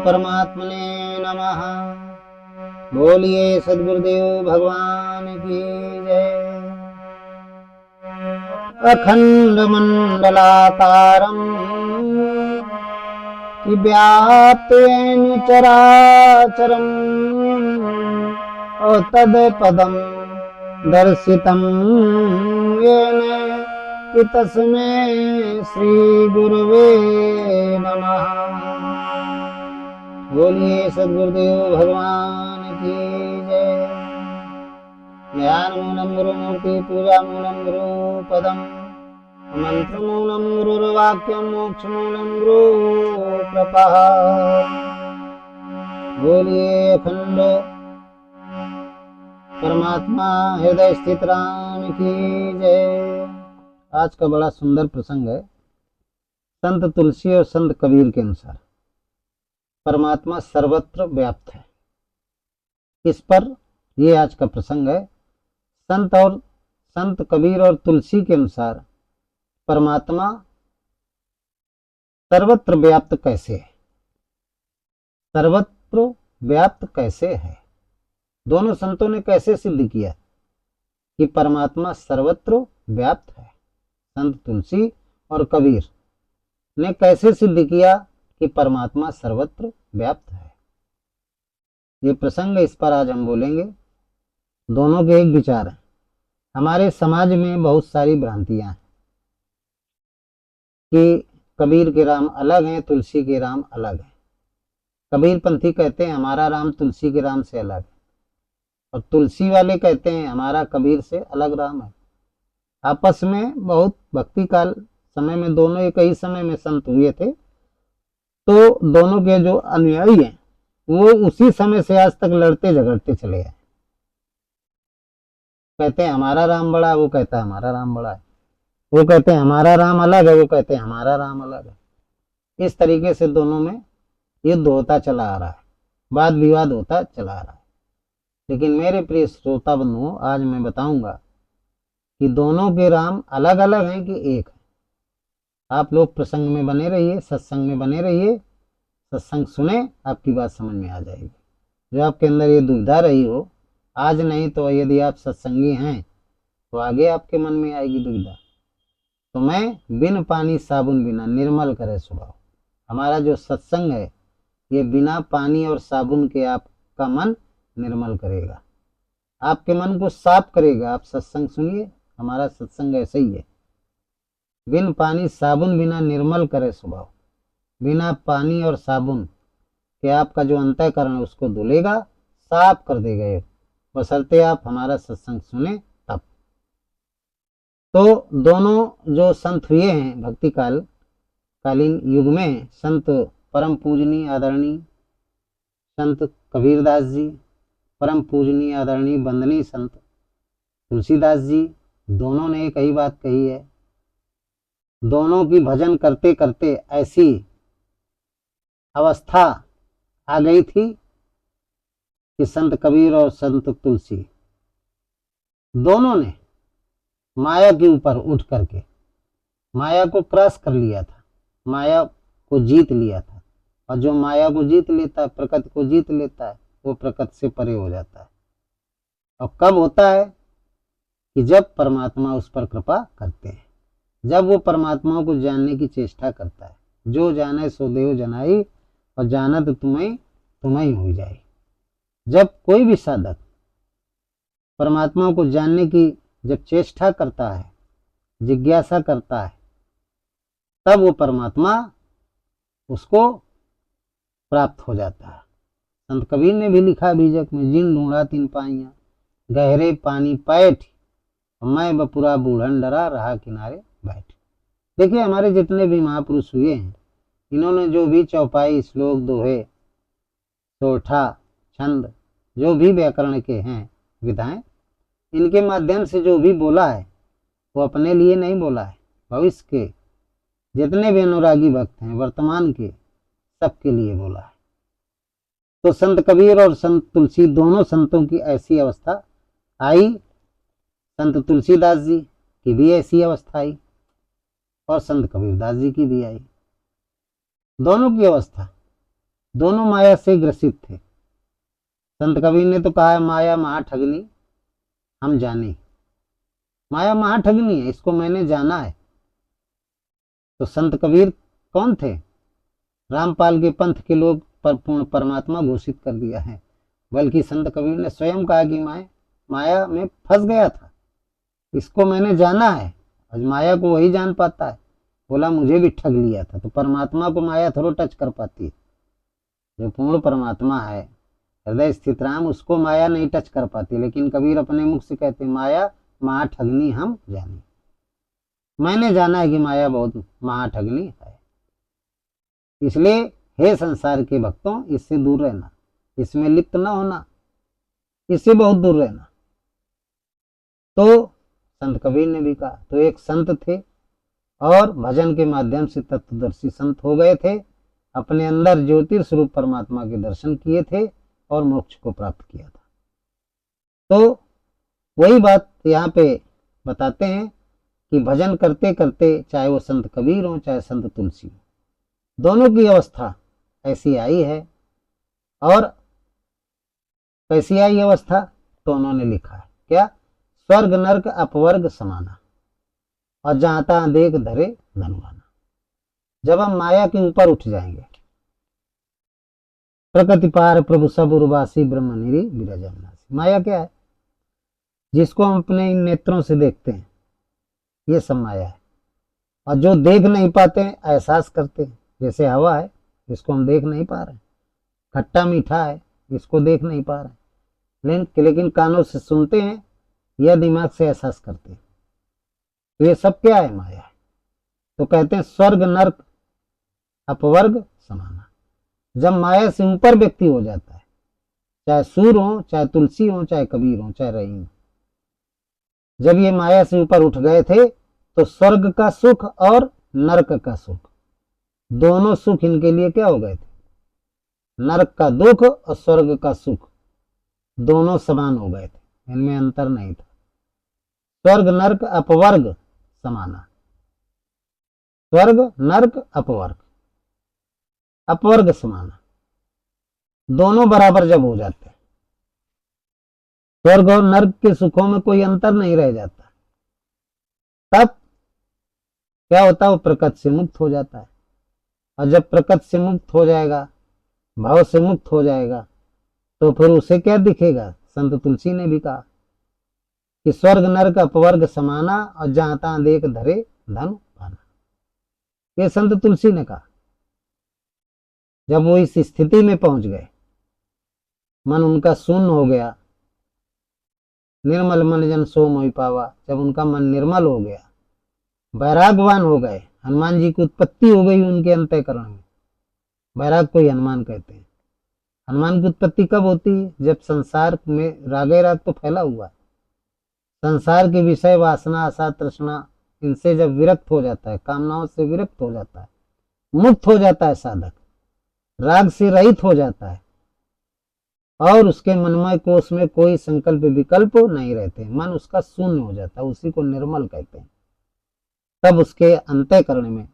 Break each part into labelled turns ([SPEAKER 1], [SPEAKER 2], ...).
[SPEAKER 1] परमात्मने नमः। बोलिए सद्गुरुदेव भगवान की जय। अखंड मंडलाकारं व्याप्तेन चराचरम् तत्पदं दर्शितं येन तस्मै श्री गुरुवे नमः। बोलिए सद्गुरुदेव भगवान की जय। ध्यानमूलं गुरुमूर्ति पूजामूलं गुरुपदम् मंत्रमूलं गुरुर्वाक्यं मोक्षमूलं गुरुकृपः। बोलिए अखंड परमात्मा हृदय स्थित राम की जय। आज का बड़ा सुंदर प्रसंग है। संत तुलसी और संत कबीर के अनुसार परमात्मा सर्वत्र व्याप्त है। इस पर ये आज का प्रसंग है। संत कबीर और तुलसी के अनुसार परमात्मा सर्वत्र व्याप्त कैसे है, सर्वत्र व्याप्त कैसे है। दोनों संतों ने कैसे सिद्ध किया कि परमात्मा सर्वत्र व्याप्त है। संत तुलसी और कबीर ने कैसे सिद्ध किया कि परमात्मा सर्वत्र व्याप्त है। ये प्रसंग, इस पर आज हम बोलेंगे। दोनों के एक विचार हैं। हमारे समाज में बहुत सारी भ्रांतियां हैं कि कबीर के राम अलग हैं, तुलसी के राम अलग हैं। कबीर पंथी कहते हैं हमारा राम तुलसी के राम से अलग है, और तुलसी वाले कहते हैं हमारा कबीर से अलग राम है। आपस में बहुत भक्ति काल समय में दोनों एक ही समय में संत हुए थे, तो दोनों के जो अनुयायी हैं वो उसी समय से आज तक लड़ते झगड़ते चले आए। कहते हैं हमारा राम बड़ा है, वो कहता है हमारा राम बड़ा है। वो कहते हैं हमारा राम अलग है, वो कहते हैं हमारा राम अलग है। इस तरीके से दोनों में युद्ध होता चला आ रहा है, वाद विवाद होता चला आ रहा है। लेकिन मेरे प्रिय श्रोता बंधुओं, आज मैं बताऊंगा कि दोनों के राम अलग अलग हैं कि एक है। आप लोग प्रसंग में बने रहिए, सत्संग में बने रहिए, सत्संग सुने, आपकी बात समझ में आ जाएगी। जो आपके अंदर ये दुविधा रही हो, आज नहीं तो यदि आप सत्संगी हैं तो आगे आपके मन में आएगी दुविधा। तो मैं बिन पानी साबुन बिना निर्मल करे स्वभाव। हमारा जो सत्संग है ये बिना पानी और साबुन के आपका मन निर्मल करेगा, आपके मन को साफ करेगा। आप सत्संग सुनिए, हमारा सत्संग ऐसे ही है। बिन पानी साबुन बिना निर्मल करे स्वभाव। बिना पानी और साबुन के आपका जो अंतःकरण है उसको धुलेगा, साफ कर देगा, बशर्ते आप हमारा सत्संग सुने तब। तो दोनों जो संत हुए हैं भक्ति कालीन युग में, संत परम पूजनीय आदरणीय संत कबीरदास जी, परम पूजनीय आदरणीय वंदनीय संत तुलसीदास जी, दोनों ने एक ही बात कही है। दोनों की भजन करते करते ऐसी अवस्था आ गई थी कि संत कबीर और संत तुलसी दोनों ने माया के ऊपर उठ करके माया को क्रॉस कर लिया था, माया को जीत लिया था। और जो माया को जीत लेता है, प्रकृति को जीत लेता है, वो प्रकृति से परे हो जाता है। और कब होता है कि जब परमात्मा उस पर कृपा करते हैं, जब वो परमात्मा को जानने की चेष्टा करता है। जो जाने सो देव जनाई, और जानत तुम्हें तुम्हें हो जाए। जब कोई भी साधक परमात्मा को जानने की जब चेष्टा करता है, जिज्ञासा करता है, तब वो परमात्मा उसको प्राप्त हो जाता है। संत कबीर ने भी लिखा बीजक में, जिन ढूंढा तीन पाइयां गहरे पानी पैठ, मैं बपुरा बूढ़न डरा रहा किनारे बैठ। देखिए हमारे जितने भी महापुरुष हुए हैं, इन्होंने जो भी चौपाई, श्लोक, दोहे, सोठा, छंद, जो भी व्याकरण के हैं विधाएं, इनके माध्यम से जो भी बोला है वो अपने लिए नहीं बोला है, भविष्य के जितने भी अनुरागी भक्त हैं वर्तमान के, सबके लिए बोला है। तो संत कबीर और संत तुलसी दोनों संतों की ऐसी अवस्था आई। संत तुलसीदास जी की भी ऐसी अवस्था आई और संत कबीरदास जी की भी आई। दोनों की अवस्था दोनों माया से ग्रसित थे। संत कबीर ने तो कहा है माया महाठगनी हम जाने, माया महाठगनी है, इसको मैंने जाना है। तो संत कबीर कौन थे? रामपाल के पंथ के लोग पर पूर्ण परमात्मा घोषित कर दिया है। बल्कि संत कबीर ने स्वयं कहा कि माया में फंस गया था, इसको मैंने जाना है। आज माया को वही जान पाता है। बोला मुझे भी ठग लिया था। तो परमात्मा को माया थोड़ा टच कर पाती है। जो पूर्ण परमात्मा है, हृदय स्थित राम, उसको माया नहीं टच कर पाती। लेकिन कबीर अपने मुख से कहते माया महाठगनी हम जाने, मैंने जाना है कि माया बहुत महाठगनी है। इसलिए हे संसार के भक्तों, इससे दूर रहना, इसमें लिप्त न होना, इससे बहुत दूर रहना। तो संत कबीर ने भी कहा। तो एक संत थे और भजन के माध्यम से तत्वदर्शी संत हो गए थे, अपने अंदर ज्योतिर्स्वरूप परमात्मा के दर्शन किए थे और मोक्ष को प्राप्त किया था। तो वही बात यहाँ पे बताते हैं कि भजन करते करते, चाहे वो संत कबीर हो चाहे संत तुलसी हो, दोनों की अवस्था ऐसी आई है। और कैसी आई अवस्था? तो उन्होंने लिखा है क्या? स्वर्ग नरक अपवर्ग समाना और जहां तहां देख धरे धनवाना। जब हम माया के ऊपर उठ जाएंगे, प्रकृति पार प्रभु सब उर्वासी ब्रह्म निरी विराजमनासी। माया क्या है? जिसको हम अपने इन नेत्रों से देखते हैं, ये सब माया है। और जो देख नहीं पाते हैं, एहसास करते हैं। जैसे हवा है, इसको हम देख नहीं पा रहे, खट्टा मीठा है, इसको देख नहीं पा रहे, लेकिन कानों से सुनते हैं या दिमाग से एहसास करते हैं। तो ये सब क्या है? माया है। तो कहते हैं स्वर्ग नरक अपवर्ग समाना। जब माया से ऊपर व्यक्ति हो जाता है, चाहे सूर हो चाहे तुलसी हो चाहे कबीर हो चाहे रहीम, जब ये माया से ऊपर उठ गए थे तो स्वर्ग का सुख और नरक का सुख, दोनों सुख इनके लिए क्या हो गए थे? नरक का दुख और स्वर्ग का सुख दोनों समान हो गए थे, इनमें अंतर नहीं था। स्वर्ग नरक अपवर्ग समाना, स्वर्ग नरक अपवर्ग, अपवर्ग समाना, दोनों बराबर जब हो जाते हैं, स्वर्ग और नरक के सुखों में कोई अंतर नहीं रह जाता, तब क्या होता है? वो प्रकृति से मुक्त हो जाता है। और जब प्रकृति से मुक्त हो जाएगा, भाव से मुक्त हो जाएगा, तो फिर उसे क्या दिखेगा? संत तुलसी ने भी कहा कि स्वर्ग नरक अपवर्ग समाना और जहां तहां देख धरे धन पाना। ये संत तुलसी ने कहा। जब वो इस स्थिति में पहुंच गए, मन उनका शून्य हो गया, निर्मल मन जन सो मोहि पावा, जब उनका मन निर्मल हो गया, वैरागवान हो गए, हनुमान जी की उत्पत्ति हो गई उनके अंतःकरण में। वैराग को ही हनुमान कहते हैं। हनुमान की उत्पत्ति कब होती है? जब संसार में रागे राग तो फैला हुआ है, संसार के विषय वासना आशा तृष्णा, इनसे जब विरक्त हो जाता है, कामनाओं से विरक्त हो जाता है, मुक्त हो जाता है साधक, राग से रहित हो जाता है और उसके मनमय कोष में कोई संकल्प विकल्प नहीं रहते, मन उसका शून्य हो जाता है, उसी को निर्मल कहते हैं। तब उसके अंतःकरण में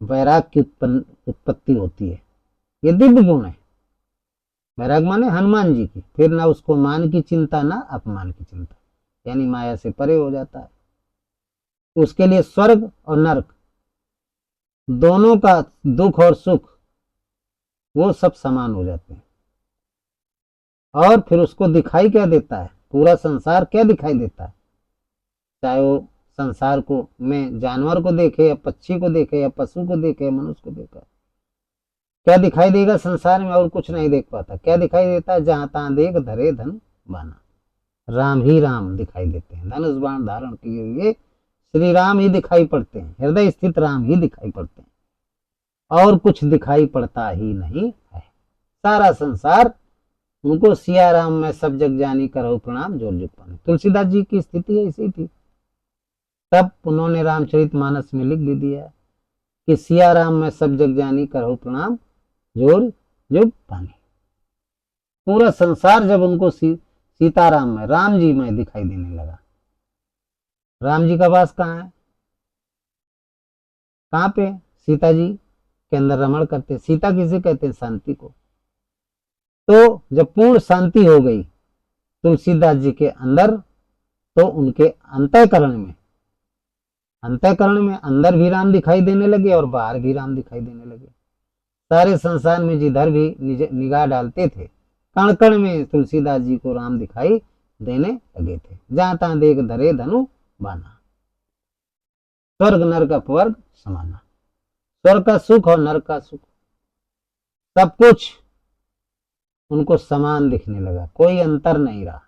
[SPEAKER 1] वैराग की उत्पत्ति होती है। ये दिव्य गुण है। वैराग माने हनुमान जी की। फिर ना उसको मान की चिंता ना अपमान की चिंता, यानी माया से परे हो जाता है। उसके लिए स्वर्ग और नरक दोनों का दुख और सुख वो सब समान हो जाते हैं। और फिर उसको दिखाई क्या देता है? पूरा संसार क्या दिखाई देता है? चाहे वो संसार को में जानवर को देखे या पक्षी को देखे या पशु को देखे या मनुष्य को देखे, क्या दिखाई देगा संसार में? और कुछ नहीं देख पाता। क्या दिखाई देता है? जहां तहां देख धरे धन बाना, राम ही राम दिखाई देते हैं। धनुष बाण धारण किए हुए श्री राम ही दिखाई पड़ते हैं, हृदय स्थित राम ही दिखाई पड़ते हैं, और कुछ दिखाई पड़ता ही नहीं है। सारा संसार उनको सिया राम में सब जग जानी करो प्रणाम जोर जुग पानी। तुलसीदास जी की स्थिति ऐसी थी। तब उन्होंने रामचरितमानस में लिख भी दिया कि सिया राम में सब जग जानी करो प्रणाम जोर जुग पानी। पूरा संसार जब उनको सीताराम में, राम जी में दिखाई देने लगा। राम जी का वास कहाँ है? कहाँ पे? सीता जी के अंदर रमण करते। सीता किसे कहते हैं? शांति को। तो जब पूर्ण शांति हो गई तुलसीदास जी के अंदर, तो उनके अंतःकरण में अंदर भी राम दिखाई देने लगे और बाहर भी राम दिखाई देने लगे। सारे संसार में जिधर भी निगाह डालते थे, कण कण में तुलसीदास जी को राम दिखाई देने लगे थे। जहां तहां देख धरे धनु बाना, स्वर्ग नरक अपवर्ग समाना। स्वर्ग का सुख और नरक का सुख सब कुछ उनको समान दिखने लगा, कोई अंतर नहीं रहा।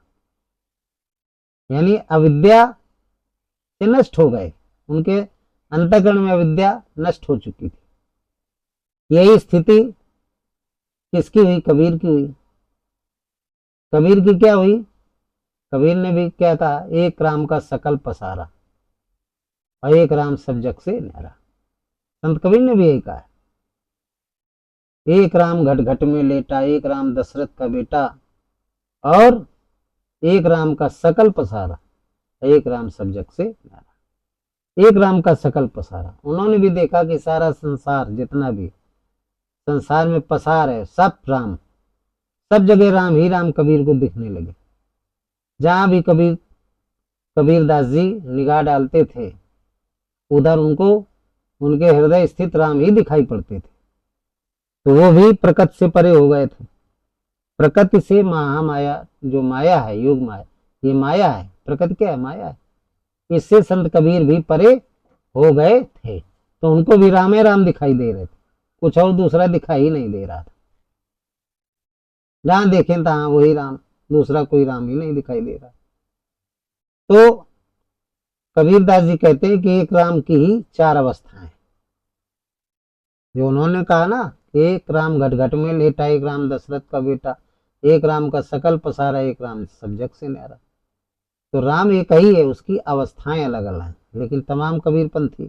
[SPEAKER 1] यानी अविद्या से नष्ट हो गए, उनके अंतःकरण में अविद्या नष्ट हो चुकी थी। यही स्थिति किसकी हुई? कबीर की हुई। कबीर की क्या हुई? कबीर ने भी क्या कहा? एक राम का सकल पसारा और एक राम सब जग से न्यारा। संत कबीर ने भी यही कहा, एक राम घट घट में लेटा, एक राम दशरथ का बेटा, और एक राम का सकल पसारा, एक राम सब जग से न्यारा। एक राम का सकल पसारा, उन्होंने भी देखा कि सारा संसार जितना भी संसार में पसार है, सब राम, सब जगह राम ही राम कबीर को दिखने लगे। जहां भी कबीरदास जी निगाह डालते थे, उधर उनको उनके हृदय स्थित राम ही दिखाई पड़ते थे। तो वो भी प्रकृति से परे हो गए थे। प्रकृति से महामाया, जो माया है, योग माया, ये माया है। प्रकृति क्या है? माया है। इससे संत कबीर भी परे हो गए थे, तो उनको भी रामे राम दिखाई दे रहे थे, कुछ और दूसरा दिखाई ही नहीं दे रहा था। जहां देखें तहां वही राम, दूसरा कोई राम ही नहीं दिखाई दे रहा। तो कबीरदास जी कहते हैं कि एक राम की ही चार अवस्थाएं, जो उन्होंने कहा ना, एक राम घट घट में लेटा, एक राम दशरथ का बेटा, एक राम का सकल पसारा, एक राम सब जग से न्यारा। तो राम एक ही है, उसकी अवस्थाएं अलग अलग हैं, लेकिन तमाम कबीरपंथी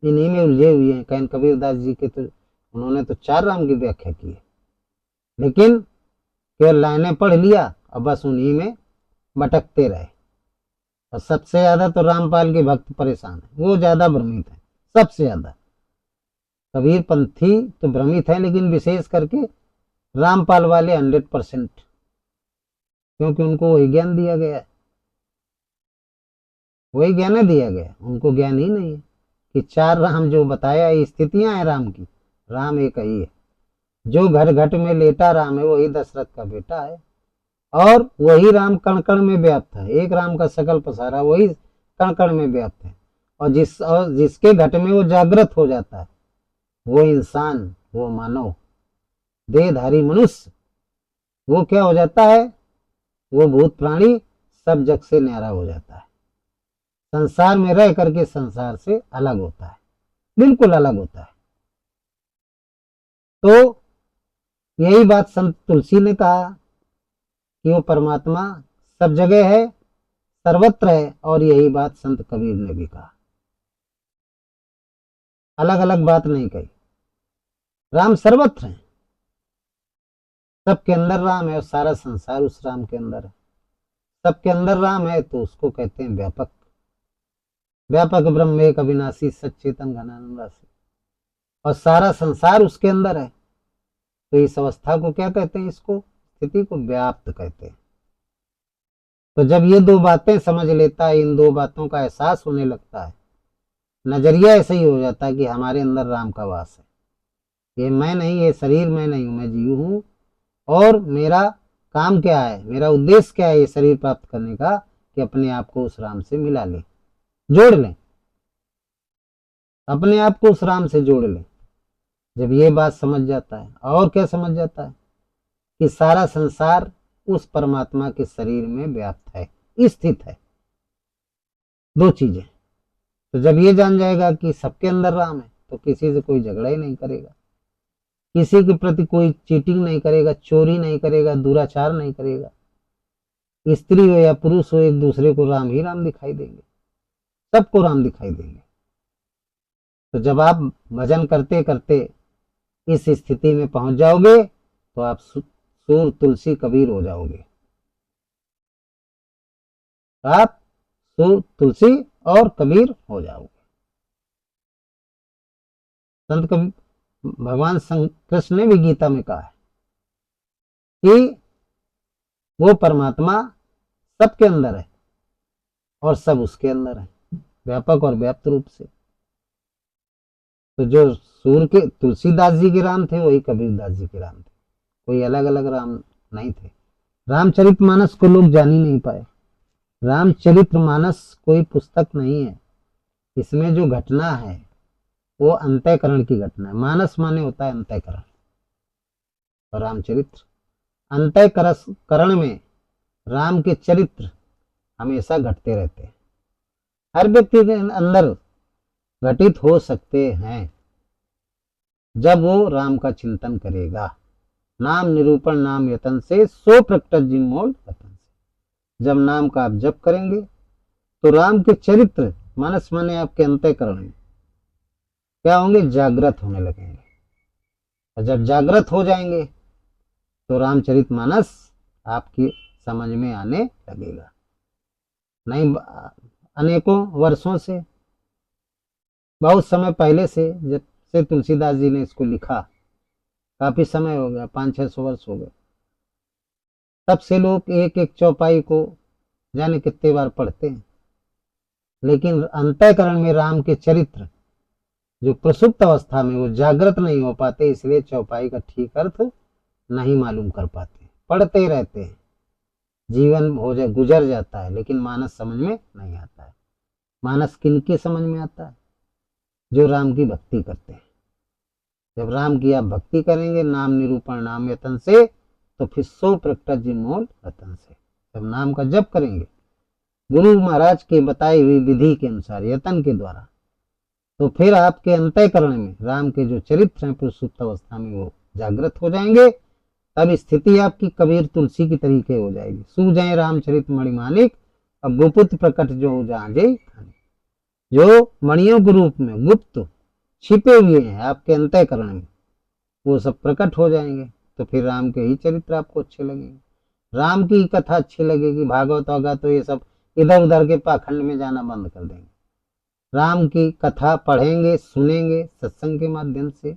[SPEAKER 1] इन्हीं में उलझे हुए हैं। कहीं कबीरदास जी के तो उन्होंने तो चार राम की व्याख्या की है, लेकिन केवल लाइनें पढ़ लिया और बस उन्हीं में भटकते रहे। और सबसे ज्यादा तो रामपाल के भक्त परेशान है, वो ज्यादा भ्रमित है, सबसे ज्यादा। कबीर पंथी तो भ्रमित है, लेकिन विशेष करके रामपाल वाले 100%, क्योंकि उनको वही ज्ञान दिया गया है, वही ज्ञान दिया गया, उनको ज्ञान ही नहीं है कि चार राम जो बताया, ये स्थितियां हैं राम की। राम एक ही है, जो घर घट में लेटा राम है, वही दशरथ का बेटा है, और वही राम कण कण में व्याप्त है। एक राम का सकल पसारा, वही कण कण में व्याप्त है। और जिसके घट में वो जागृत हो जाता है, वो इंसान, वो मानव, देहधारी मनुष्य, वो क्या हो जाता है? वो भूत प्राणी सब जग से न्यारा हो जाता है। संसार में रह करके संसार से अलग होता है, बिल्कुल अलग होता है। तो यही बात संत तुलसी ने कहा कि वो परमात्मा सब जगह है, सर्वत्र है, और यही बात संत कबीर ने भी कहा, अलग अलग बात नहीं कही। राम सर्वत्र है, सबके अंदर राम है, और सारा संसार उस राम के अंदर है। सबके अंदर राम है, तो उसको कहते हैं व्यापक। व्यापक ब्रह्म एक अविनाशी सच्चेतन घनानंद राशि, और सारा संसार उसके अंदर है। तो इस अवस्था को क्या कहते हैं? इसको स्थिति को व्याप्त कहते हैं। तो जब ये दो बातें समझ लेता है, इन दो बातों का एहसास होने लगता है, नजरिया ऐसे ही हो जाता है कि हमारे अंदर राम का वास है। ये मैं नहीं, ये शरीर मैं नहीं हूं, मैं जीव हूं, और मेरा काम क्या है, मेरा उद्देश्य क्या है ये शरीर प्राप्त करने का, कि अपने आप को उस राम से मिला ले, जोड़ लें, अपने आप को उस राम से जोड़ लें। जब ये बात समझ जाता है, और क्या समझ जाता है? कि सारा संसार उस परमात्मा के शरीर में व्याप्त है, स्थित है। दो चीजें। तो जब ये जान जाएगा कि सबके अंदर राम है, तो किसी से कोई झगड़ा ही नहीं करेगा, किसी के प्रति कोई चीटिंग नहीं करेगा, चोरी नहीं करेगा, दुराचार नहीं करेगा। स्त्री हो या पुरुष हो, एक दूसरे को राम ही राम दिखाई देंगे, सबको राम दिखाई देंगे। तो जब आप भजन करते करते इस स्थिति में पहुंच जाओगे, तो आप सूर तुलसी कबीर हो जाओगे। आप सूर तुलसी और कबीर हो जाओगे। संत कबीर भगवान कृष्ण ने भी गीता में कहा है कि वो परमात्मा सबके अंदर है और सब उसके अंदर है, व्यापक और व्याप्त रूप से। तो जो सूर के तुलसीदास जी के राम थे वही कबीरदास जी के राम थे, कोई अलग अलग राम नहीं थे। रामचरितमानस को लोग जान ही नहीं पाए। रामचरितमानस कोई पुस्तक नहीं है, इसमें जो घटना है वो अंतःकरण की घटना है। मानस माने होता है अंतःकरण, और रामचरित्र अंतःकरण में राम के चरित्र हमेशा घटते रहते हैं, हर व्यक्ति के अंदर घटित हो सकते हैं जब वो राम का चिंतन करेगा। नाम निरूपण नाम यतन से सो प्रकट जिमोल रतन से। जब नाम का आप जप करेंगे तो राम के चरित्र मानस माने आपके अंतःकरण में क्या होंगे, जागृत होने लगेंगे। और जब जागृत हो जाएंगे तो रामचरितमानस आपकी समझ में आने लगेगा। नहीं, अनेकों वर्षों से, बहुत समय पहले से, जब से तुलसीदास जी ने इसको लिखा, काफी समय हो गया, 500-600 वर्ष हो गए, तब से लोग एक एक चौपाई को जाने कितने बार पढ़ते हैं, लेकिन अंतःकरण में राम के चरित्र जो प्रसुप्त अवस्था में वो जागृत नहीं हो पाते, इसलिए चौपाई का ठीक अर्थ नहीं मालूम कर पाते, पढ़ते रहते हैं, जीवन हो जाए गुजर जाता है, लेकिन मानस समझ में नहीं आता है। मानस किनके समझ में आता है, जो राम की भक्ति करते हैं। जब राम की आप भक्ति करेंगे नाम निरूपण नाम यतन से, तो फिर सो प्रकट जिमोल रतन से। जब नाम का जप करेंगे गुरु महाराज के बताई हुई विधि के अनुसार यतन के द्वारा, तो फिर आपके अंतःकरण में राम के जो चरित्र हैं सुप्त अवस्था में वो जागृत हो जाएंगे। तब स्थिति आपकी कबीर तुलसी की तरीके हो जाएगी। सूझे रामचरित मणिमानिक, अब गुप्त प्रकट जो जहाँ जय, जो मणियों के रूप में गुप्त छिपे हुए हैं आपके अंतःकरण में, वो सब प्रकट हो जाएंगे। तो फिर राम के ही चरित्र आपको अच्छे लगेंगे, राम की कथा अच्छी लगेगी। भागवत होगा तो ये सब इधर उधर के पाखंड में जाना बंद कर देंगे। राम की कथा पढ़ेंगे, सुनेंगे, सत्संग के माध्यम से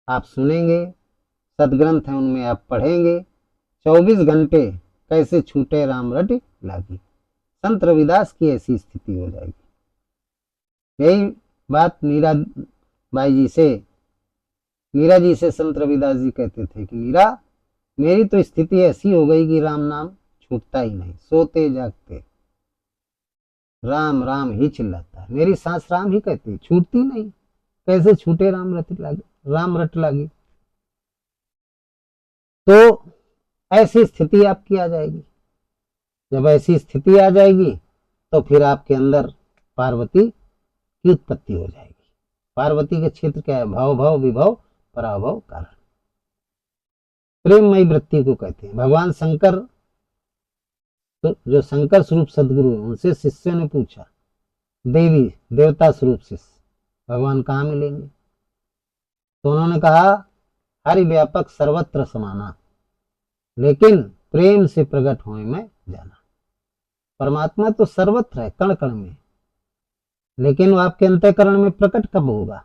[SPEAKER 1] आप सुनेंगे, सदग्रंथ है उनमें आप पढ़ेंगे। 24 घंटे कैसे छूटे राम रट लागी, संत रविदास की ऐसी स्थिति हो जाएगी। यही बात मीरा जी से संत रविदास जी कहते थे कि मीरा, मेरी तो स्थिति ऐसी हो गई कि राम नाम छूटता ही नहीं, सोते जागते राम राम ही चिल्लाता है। मेरी सांस राम ही कहती, छूटती नहीं, कैसे छूटे राम रट लागी। तो ऐसी स्थिति आपकी आ जाएगी। जब ऐसी स्थिति आ जाएगी तो फिर आपके अंदर पार्वती की उत्पत्ति हो जाएगी। पार्वती के क्षेत्र क्या है, भाव भाव विभव पराभव कारण, प्रेममयी वृत्ति को कहते हैं। भगवान शंकर, तो जो शंकर स्वरूप सदगुरु है, उनसे शिष्यों ने पूछा, देवी देवता स्वरूप शिष्य भगवान कहाँ मिलेंगे? तो उन्होंने कहा, हरि व्यापक सर्वत्र समाना, लेकिन प्रेम से प्रकट होने में जाना। परमात्मा तो सर्वत्र है, कण कण में, लेकिन वो आपके अंतःकरण में प्रकट कब होगा,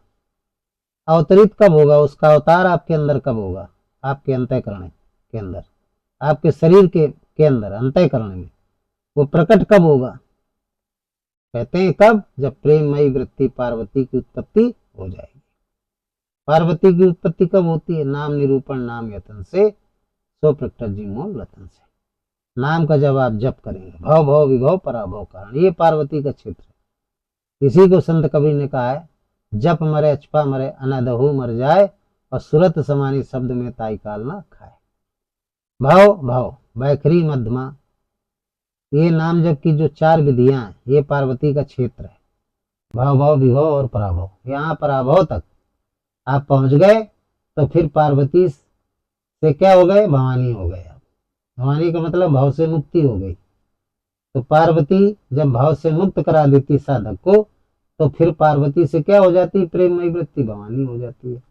[SPEAKER 1] अवतरित कब होगा, उसका अवतार आपके अंदर कब होगा? आपके अंतःकरण के अंदर, आपके शरीर के अंदर अंतःकरण में वो प्रकट कब होगा? कहते हैं कब? जब प्रेममयी वृत्ति पार्वती की उत्पत्ति हो जाएगी। पार्वती की उत्पत्ति कब होती है? नाम निरूपण नाम यतन से सो प्रकट जिमोल रतन से। नाम का जब आप जप करेंगे, भाव भाव विभव पराभव कारण, ये पार्वती का क्षेत्र है। इसी को संत कबीर ने कहा है, जप मरे अचपा मरे अनदहु मर जाए, और सुरत समानी शब्द में ताई काल ना खाए। भाव भाव वैखरी मध्यमा, ये नाम जप की जो 4 विधियां हैं, ये पार्वती का क्षेत्र है। भाव भाव विभव और पराभव, यहाँ पराभव तक आप पहुंच गए तो फिर पार्वती से क्या हो गए? भवानी हो गए। भवानी का मतलब भाव से मुक्ति हो गई। तो पार्वती जब भाव से मुक्त करा देती साधक को, तो फिर पार्वती से क्या हो जाती? प्रेममयी वृत्ति भवानी हो जाती है।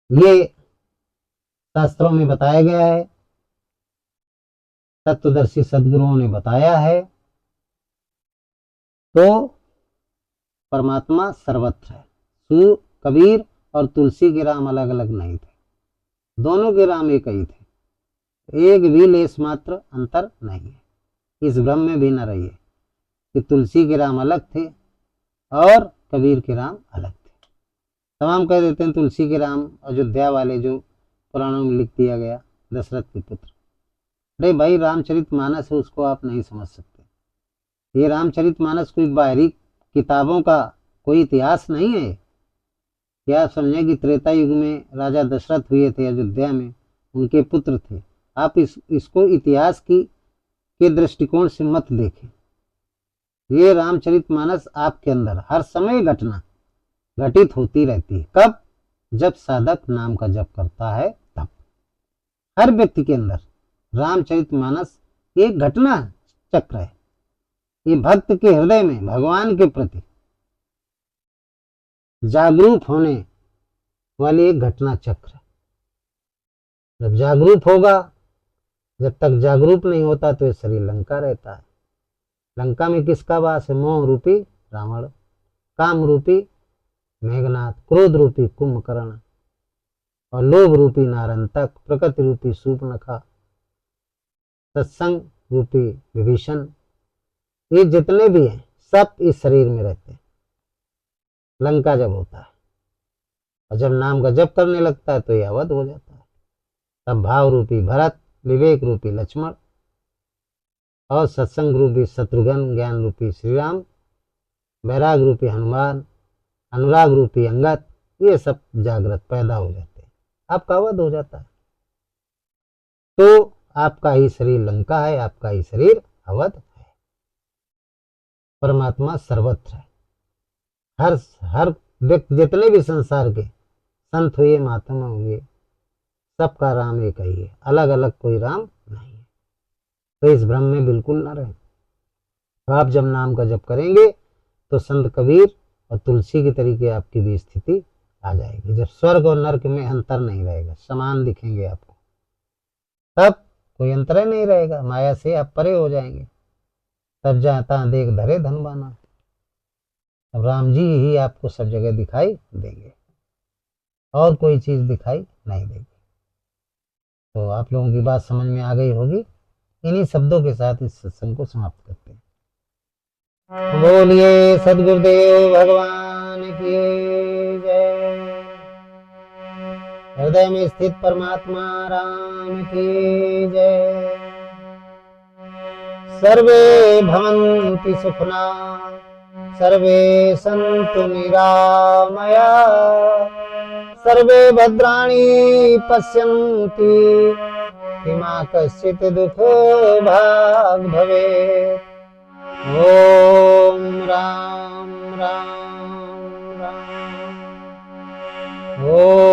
[SPEAKER 1] ये शास्त्रों में बताया गया है, तत्वदर्शी सदगुरुओं ने बताया है। तो परमात्मा सर्वत्र है। कबीर और तुलसी के राम अलग अलग नहीं थे, दोनों के राम एक ही थे, एक भी लेस मात्र अंतर नहीं है। इस भ्रम में भी न रहिए कि तुलसी के राम अलग थे और कबीर के राम अलग थे। तमाम कह देते हैं तुलसी के राम अयोध्या वाले जो पुराणों में लिख दिया गया दशरथ के पुत्र। अरे भाई, रामचरितमानस है, उसको आप नहीं समझ सकते। ये रामचरितमानस कोई बाहरी किताबों का कोई इतिहास नहीं है। क्या आप समझें कि त्रेता युग में राजा दशरथ हुए थे अयोध्या में, उनके पुत्र थे। आप इसको इतिहास के दृष्टिकोण से मत देखें। ये रामचरितमानस आपके अंदर हर समय घटना घटित होती रहती है। कब? जब साधक नाम का जप करता है तब। हर व्यक्ति के अंदर रामचरितमानस एक घटना चक्र है। ये भक्त के हृदय में भगवान के प्रति जागरूक होने वाली एक घटना चक्र है। जब जागरूक होगा, जब तक जागरूक नहीं होता तो ये शरीर लंका रहता है। लंका में किसका वास है? मोह रूपी रावण, काम रूपी मेघनाथ, क्रोध रूपी कुंभकर्ण और लोभ रूपी नारंतक, प्रकृति रूपी शूर्पणखा, सत्संग रूपी विभीषण। ये जितने भी हैं सब इस शरीर में रहते हैं। लंका जब होता है और जब नाम का जप करने लगता है तो ये अवध हो जाता है। तब भाव रूपी भरत, विवेक रूपी लक्ष्मण और सत्संग रूपी शत्रुघ्न, ज्ञान रूपी श्री राम, वैराग रूपी हनुमान, अनुराग रूपी अंगद, ये सब जागृत पैदा हो जाते हैं। आपका अवध हो जाता है। तो आपका ही शरीर लंका है, आपका ही शरीर अवध है। परमात्मा सर्वत्र है। हर व्यक्ति, जितने भी संसार के संत हुए, महात्मा हुए, सबका राम एक ही है, अलग अलग कोई राम नहीं है। तो इस भ्रम में बिल्कुल न रहें। तो आप जब नाम का जप करेंगे तो संत कबीर और तुलसी की तरीके आपकी भी स्थिति आ जाएगी। जब स्वर्ग और नरक में अंतर नहीं रहेगा, समान दिखेंगे आपको, तब कोई अंतर नहीं रहेगा। माया से आप परे हो जाएंगे। तब जाता देख धरे धनवाना। अब राम जी ही आपको सब जगह दिखाई देंगे और कोई चीज दिखाई नहीं देगी। तो आप लोगों की बात समझ में आ गई होगी। इन्हीं शब्दों के साथ इस सत्संग को समाप्त करते हैं। बोलिए सदगुरुदेव भगवान की जय। हृदय में स्थित परमात्मा राम की जय। सर्वे भवन्तु सुखिना, सर्वे सन्तु निरामया, सर्वे भद्राणि पश्यन्तु मा कश्चित् दुःख भाग् भवेत्। ओम राम राम राम। ओम